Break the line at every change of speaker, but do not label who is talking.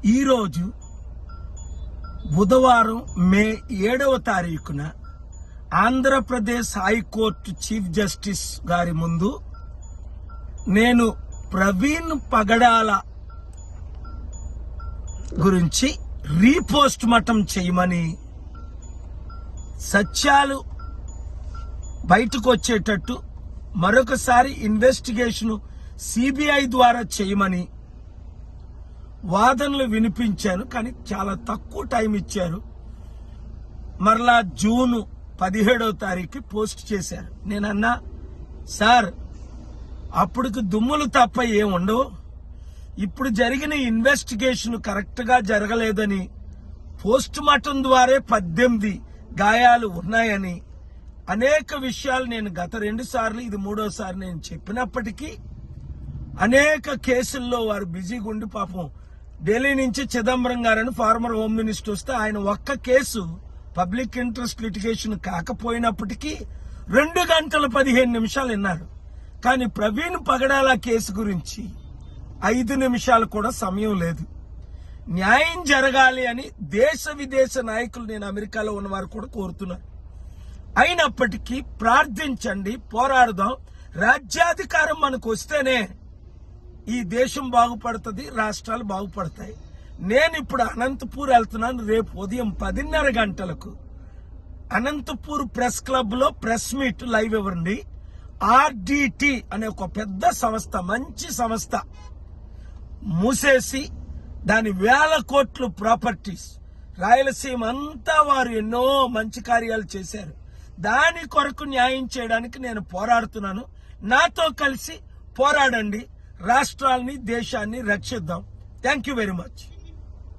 ఈరోజు బుధవారం మే 7వ తారీఖున ఆంధ్రప్రదేశ్ హైకోర్టు చీఫ్ జస్టిస్ గారి ముందు నేను ప్రవీణ్ పగడాల గురించి రీపోస్ట్ మార్టం చేయమని, సత్యాలు బయటకు వచ్చేటట్టు మరొకసారి ఇన్వెస్టిగేషన్ సిబిఐ ద్వారా చేయమని వాదనలు వినిపించాను. కానీ చాలా తక్కువ టైం ఇచ్చారు. మరలా జూన్ 17వ తారీఖు పోస్ట్ చేశారు. నేనన్నా, సార్ అప్పటికి దుమ్ములు తప్ప ఏముండవు, ఇప్పుడు జరిగిన ఇన్వెస్టిగేషన్ కరెక్ట్ గా జరగలేదని, పోస్ట్ మార్టం ద్వారా 18 గాయాలు ఉన్నాయని, అనేక విషయాలు నేను గత 2 సార్లు, ఇది 3వసారి నేను చెప్పినప్పటికీ అనేక కేసుల్లో వారు బిజీగా ఉండి, పాపం ఢిల్లీ నుంచి చిదంబరం గారని ఫార్మర్ హోమ్ మినిస్టర్ వస్తే ఆయన ఒక్క కేసు పబ్లిక్ ఇంట్రెస్ట్ లిటిగేషన్ కాకపోయినప్పటికీ 2 గంటల 15 నిమిషాలు విన్నారు. కానీ ప్రవీణ్ పగడాల కేసు గురించి 5 నిమిషాలు కూడా సమయం లేదు. న్యాయం జరగాలి అని దేశ విదేశ నాయకులు, నేను అమెరికాలో ఉన్నవారు కూడా కోరుతున్నారు. అయినప్పటికీ ప్రార్థించండి, పోరాడదాం. రాజ్యాధికారం మనకు వస్తేనే ఈ దేశం బాగుపడుతుంది, రాష్ట్రాలు బాగుపడతాయి. నేను ఇప్పుడు అనంతపూర్ వెళ్తున్నాను. రేపు ఉదయం 10:30 గంటలకు అనంతపూర్ ప్రెస్ క్లబ్ లో ప్రెస్ మీట్ లైవ్ ఇవ్వండి. ఆర్డిటి అనే ఒక పెద్ద సంస్థ, మంచి సంస్థ మూసేసి దాని 1000 కోట్లు ప్రాపర్టీస్, రాయలసీమ అంతా వారు ఎన్నో మంచి కార్యాలు చేశారు. దాని కొరకు న్యాయం చేయడానికి నేను పోరాడుతున్నాను. నాతో కలిసి పోరాడండి. రాష్ట్రాల్ని, దేశాన్ని రక్షిద్దాం. Thank you very much.